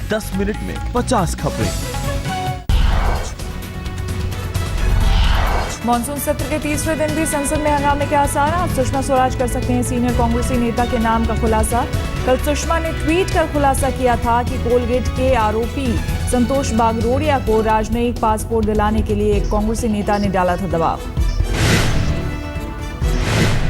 10 minute में 50 खबरें। Monsoon सत्र के तीसरे दिन भी संसद में हंगामे के आसार। अब सुषमा स्वराज कर सकते हैं सीनियर कांग्रेसी नेता के नाम का खुलासा। कल सुषमा ने ट्वीट कर खुलासा किया था कि कोलगेट के आरोपी संतोष बागरोडिया को राजनयिक पासपोर्ट दिलाने के लिए एक कांग्रेसी नेता ने डाला था दबाव।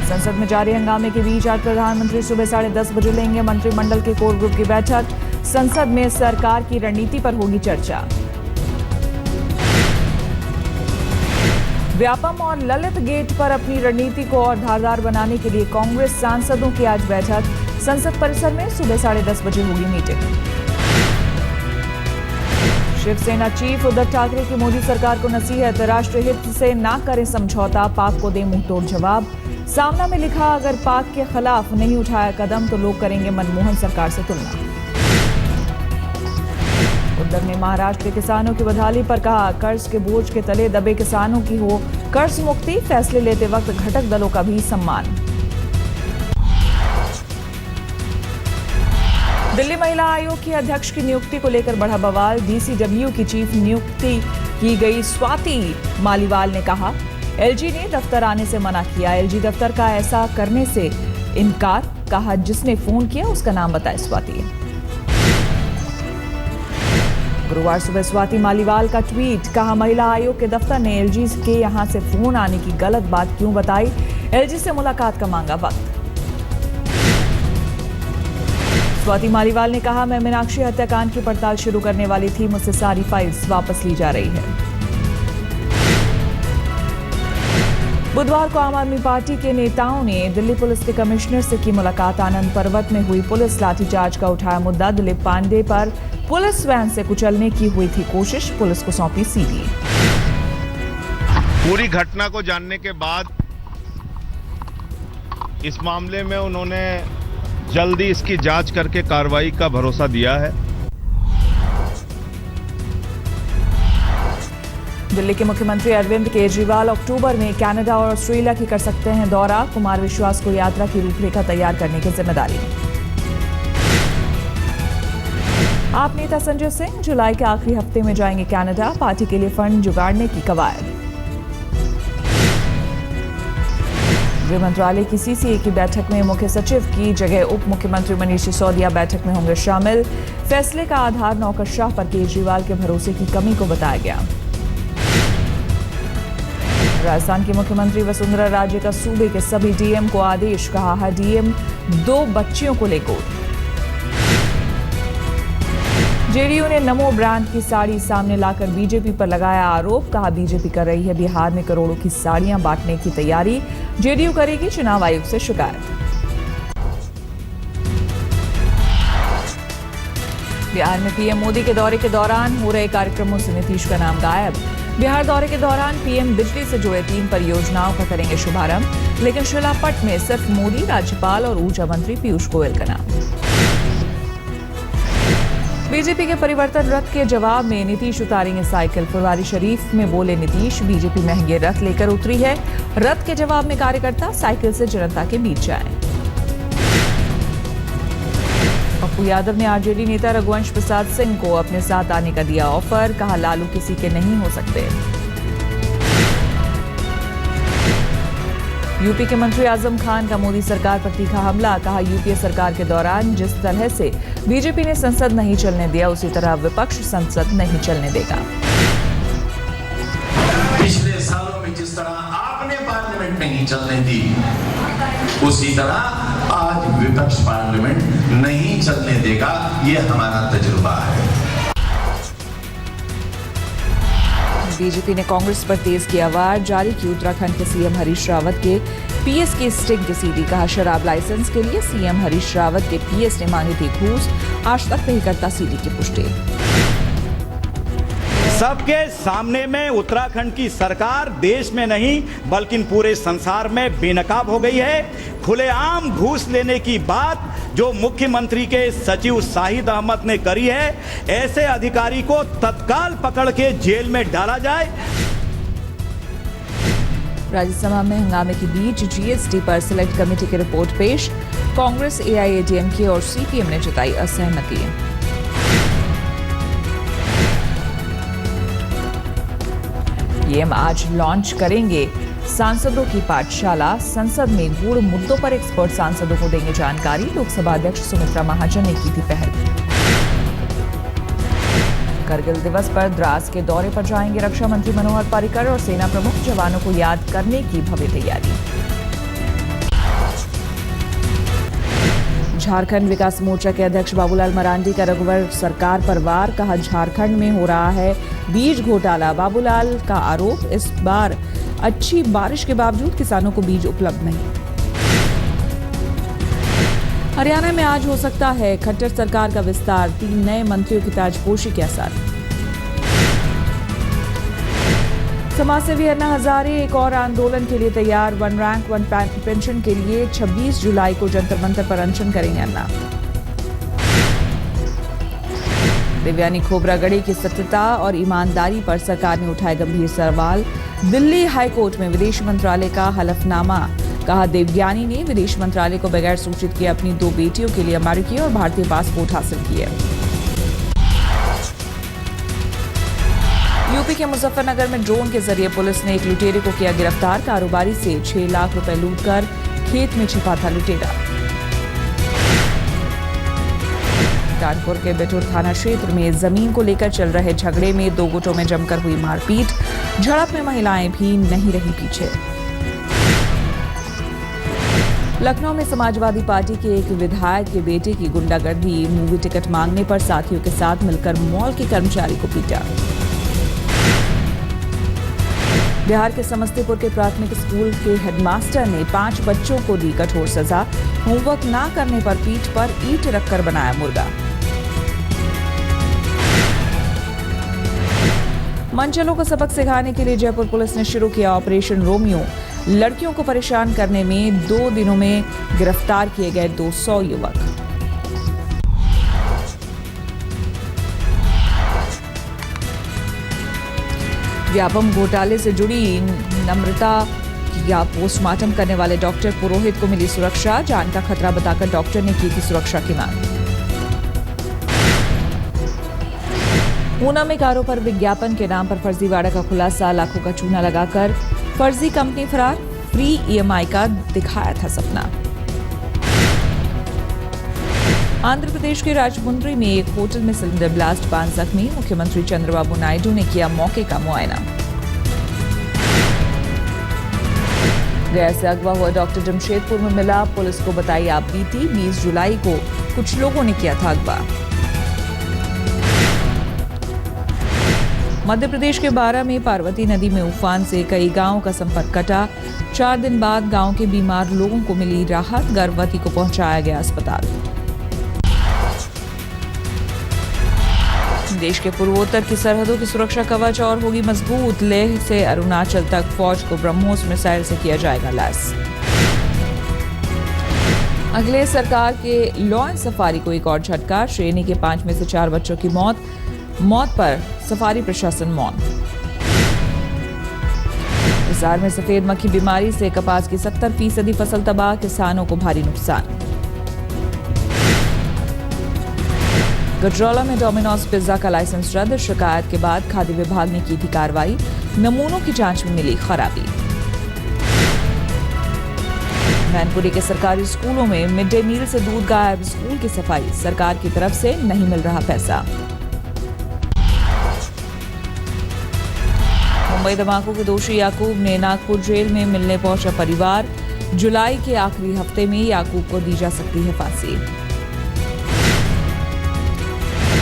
संसद में जारी हंगामे के बीच आज प्रधानमंत्री सुबह 10:30 बजे लेंगे मंत्रिमंडल के कोर ग्रुप की बैठक। संसद में सरकार की रणनीति पर होगी चर्चा। व्यापम और ललित गेट पर अपनी रणनीति को और धारदार बनाने के लिए कांग्रेस सांसदों की आज बैठक। संसद परिसर में सुबह 10:30 बजे होगी मीटिंग। शिवसेना चीफ उद्धव ठाकरे की मोदी सरकार को नसीहत, राष्ट्रीय हित से ना करें समझौता, पाक को दे मुंहतोड़ जवाब। सामना में लिखा, अगर पाक के खिलाफ नहीं उठाया कदम तो लोग करेंगे मनमोहन सरकार से तुलना। उद्धव ने महाराष्ट्र के किसानों की बदहाली पर कहा, कर्ज के बोझ के तले दबे किसानों की हो कर्ज मुक्ति, फैसले लेते वक्त घटक दलों का भी सम्मान। दिल्ली महिला आयोग की अध्यक्ष की नियुक्ति को लेकर बढ़ा बवाल। डीसीडब्ल्यू की चीफ नियुक्ति की गई स्वाति मालीवाल ने कहा, एलजी ने दफ्तर आने से मना किया। एलजी दफ्तर का ऐसा करने से इनकार, कहा जिसने फोन किया उसका नाम बताए स्वाति। गुरुवार सुबह स्वाति मालीवाल का ट्वीट, कहा महिला आयोग के दफ्तर ने एलजी के यहां से फोन आने की गलत बात क्यों बताई, एलजी से मुलाकात का मांगा वक्त। स्वाति मालीवाल ने कहा, मैं मीनाक्षी हत्याकांड की पड़ताल शुरू करने वाली थी, मुझसे सारी फाइल्स वापस ली जा रही है। बुधवार को आम आदमी पार्टी के नेताओं ने दिल्ली पुलिस के कमिश्नर से की मुलाकात। आनंद पर्वत में हुई पुलिस लाठीचार्ज का उठाया मुद्दा। दिलीप पांडे पर पुलिस वैन से कुचलने की हुई थी कोशिश, पुलिस को सौंपी सीडी। पूरी घटना को जानने के बाद इस मामले में उन्होंने जल्दी इसकी जांच करके कार्रवाई का भरोसा दिया है। दिल्ली के मुख्यमंत्री अरविंद केजरीवाल अक्टूबर में कनाडा और ऑस्ट्रेलिया की कर सकते हैं दौरा। कुमार विश्वास को यात्रा की रूपरेखा तैयार करने की जिम्मेदारी। आप नेता संजय सिंह जुलाई के आखिरी हफ्ते में जाएंगे कनाडा, पार्टी के लिए फंड जुगाड़ने की कवायद। गृह मंत्रालय की सीसीए की बैठक में मुख्य सचिव की जगह उप मुख्यमंत्री मनीष सिसोदिया बैठक में होंगे शामिल। फैसले का आधार नौकरशाह पर केजरीवाल के भरोसे की कमी को बताया गया। राजस्थान की मुख्यमंत्री वसुंधरा राजे का सूबे के सभी डीएम को आदेश, कहा हर डीएम 2 बच्चियों को ले गोद। जेडीयू ने नमो ब्रांड की साड़ी सामने लाकर बीजेपी पर लगाया आरोप, कहा बीजेपी कर रही है बिहार में करोड़ों की साड़ियां बांटने की तैयारी, जेडीयू करेगी चुनाव आयोग से शिकायत। बिहार में पीएम मोदी के दौरे के दौरान हो रहे कार्यक्रमों से नीतीश का नाम गायब। बिहार दौरे के दौरान पीएम बिजली से जुड़े 3 परियोजनाओं का करेंगे शुभारंभ, लेकिन शिलापट में सिर्फ मोदी, राज्यपाल और ऊर्जा मंत्री पीयूष गोयल का नाम। बीजेपी के परिवर्तन रथ के जवाब में नीतीश उतारेंगे साइकिल। फुलवारी शरीफ में बोले नीतीश, बीजेपी महंगे रथ लेकर उतरी है, रथ के जवाब में कार्यकर्ता साइकिल से जनता के बीच जाएं। पप्पू यादव ने आरजेडी नेता रघुवंश प्रसाद सिंह को अपने साथ आने का दिया ऑफर, कहा लालू किसी के नहीं हो सकते। यूपी के मंत्री आजम खान का मोदी सरकार पर तीखा हमला, कहा यूपीए सरकार के दौरान जिस तरह से बीजेपी ने संसद नहीं चलने दिया, उसी तरह विपक्ष संसद नहीं चलने देगा। पिछले सालों में जिस तरह आपने पार्लियामेंट नहीं चलने दी, उसी तरह आज विपक्ष पार्लियामेंट नहीं चलने देगा, ये हमारा तजुर्बा है। बीजेपी ने कांग्रेस पर तेज किया वार, जारी की उत्तराखंड के सीएम हरीश रावत के पीएस की स्टिंग की सीडी, कहा शराब लाइसेंस के लिए सीएम हरीश रावत के पीएस ने मांगी थी घूस, आज तक नहीं करता सीडी की पुष्टि। सबके सामने में उत्तराखंड की सरकार देश में नहीं बल्कि पूरे संसार में बेनकाब हो गई है। खुलेआम घूस लेने की बात जो मुख्यमंत्री के सचिव शाहिद अहमद ने करी है, ऐसे अधिकारी को तत्काल पकड़ के जेल में डाला जाए। राज्यसभा में हंगामे के बीच जीएसटी पर सिलेक्ट कमेटी की रिपोर्ट पेश, कांग्रेस, एआईएडीएमके और सीपीएम ने जताई असहमति। पीएम आज लॉन्च करेंगे सांसदों की पाठशाला। संसद में गूढ़ मुद्दों पर एक्सपर्ट सांसदों को देंगे जानकारी। लोकसभा अध्यक्ष सुमित्रा महाजन ने की थी पहल। करगिल दिवस पर द्रास के दौरे पर जाएंगे रक्षा मंत्री मनोहर पर्रिकर और सेना प्रमुख। जवानों को याद करने की भव्य तैयारी। झारखंड विकास मोर्चा के अध्यक्ष बाबूलाल मरांडी का रघुवर सरकार पर वार। कहा, झारखंड में हो रहा है बीज घोटाला। बाबूलाल का आरोप, इस बार अच्छी बारिश के बावजूद किसानों को बीज उपलब्ध नहीं। हरियाणा में आज हो सकता है खट्टर सरकार का विस्तार। 3 नए मंत्रियों की ताजपोशी के आसार। समाजसेवी अन्ना हजारे एक और आंदोलन के लिए तैयार। 1 रैंक 1 पेंशन के लिए 26 जुलाई को जंतर मंतर पर अनशन करेंगे अन्ना। देवयानी खोबरागढ़ी की सत्यता और ईमानदारी पर सरकार ने उठाए गंभीर सवाल। दिल्ली हाईकोर्ट में विदेश मंत्रालय का हलफनामा। कहा, देवयानी ने विदेश मंत्रालय को बगैर सूचित किए अपनी 2 बेटियों के लिए अमेरिकी और भारतीय पासपोर्ट हासिल किए। यूपी के मुजफ्फरनगर में ड्रोन के जरिए पुलिस ने एक लुटेरे को किया गिरफ्तार। कारोबारी से 6 लाख रुपए लूटकर खेत में छिपा था लुटेरा। कानपुर के बेटूर थाना क्षेत्र में जमीन को लेकर चल रहे झगड़े में 2 गुटों में जमकर हुई मारपीट। झड़प में महिलाएं भी नहीं रही पीछे। लखनऊ में समाजवादी पार्टी के एक विधायक के बेटे की गुंडागर्दी। मूवी टिकट मांगने पर साथियों के साथ मिलकर मॉल के कर्मचारी को पीटा। बिहार के समस्तीपुर के प्राथमिक स्कूल के हेडमास्टर ने 5 बच्चों को दी कठोर सजा। होमवर्क ना करने पर पीठ पर ईंट रखकर बनाया मुर्गा। मनचलों को सबक सिखाने के लिए जयपुर पुलिस ने शुरू किया ऑपरेशन रोमियो। लड़कियों को परेशान करने में 2 दिनों में गिरफ्तार किए गए 200 युवक। व्यापम घोटाले से जुड़ी नम्रता या पोस्टमार्टम करने वाले डॉक्टर पुरोहित को मिली सुरक्षा। जान का खतरा बताकर डॉक्टर ने की थी सुरक्षा की मांग। ऊना में कारों पर विज्ञापन के नाम पर फर्जीवाड़ा का खुलासा। लाखों का चूना लगाकर फर्जी कंपनी फरार। फ्री EMI का दिखाया था सपना। आंध्र प्रदेश के राजमुंद्री में एक होटल में सिलेंडर ब्लास्ट, 5 जख्मी। मुख्यमंत्री चंद्रबाबू नायडू ने किया मौके का मुआयना। गया से अगवा हुआ डॉक्टर जमशेदपुर में मिला। पुलिस को बताई आप बीती। 20 जुलाई को कुछ लोगों ने किया था अगवा। मध्य प्रदेश के बारा में पार्वती नदी में उफान से कई गांवों का संपर्क कटा। 4 दिन बाद गांव के बीमार लोगों को मिली राहत। गर्भवती को पहुंचाया गया अस्पताल। देश के पूर्वोत्तर की सरहदों की सुरक्षा कवच और होगी मजबूत। लेह से अरुणाचल तक फौज को ब्रह्मोस मिसाइल से किया जाएगा लैस। अखिलेश सरकार के लॉ एंड सफारी को एक और झटका। श्रेणी के 5 में से 4 बच्चों की मौत पर सफारी प्रशासन मौन। हिसार में सफेद मक्खी बीमारी से कपास की 70% फसल तबाह। किसानों को भारी नुकसान। गजरौला में डोमिनोज पिज्जा का लाइसेंस रद्द। शिकायत के बाद खाद्य विभाग ने की थी कार्रवाई। नमूनों की जांच में मिली खराबी। मैनपुरी के सरकारी स्कूलों में मिड डे मील से दूध गायब। स्कूल की सफाई, सरकार की तरफ से नहीं मिल रहा पैसा। मुंबई धमाकों के दोषी याकूब ने नागपुर जेल में मिलने पहुंचा परिवार। जुलाई के आखिरी हफ्ते में याकूब को दी जा सकती है फांसी।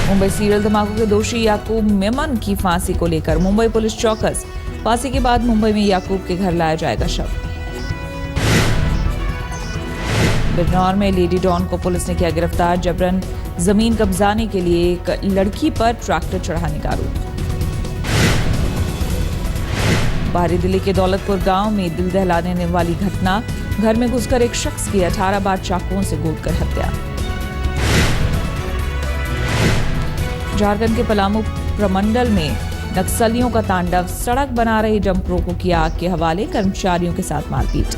मुंबई सीरियल धमाकों के दोषी याकूब मेमन की फांसी को लेकर मुंबई पुलिस चौकस। फांसी के बाद मुंबई में याकूब के घर लाया जाएगा शव। बिजनौर में लेडी डॉन को पुलिस ने किया गिरफ्तार। जबरन जमीन कब्जाने के लिए एक लड़की पर ट्रैक्टर चढ़ाने का आरोप। बाहरी दिल्ली के दौलतपुर गांव में दिल दहलाने वाली घटना। घर में घुसकर एक शख्स की 18 बार चाकुओं से गोदकर हत्या। झारखंड के पलामू प्रमंडल में नक्सलियों का तांडव। सड़क बना रहे डंपरों को किया आग के हवाले। कर्मचारियों के साथ मारपीट।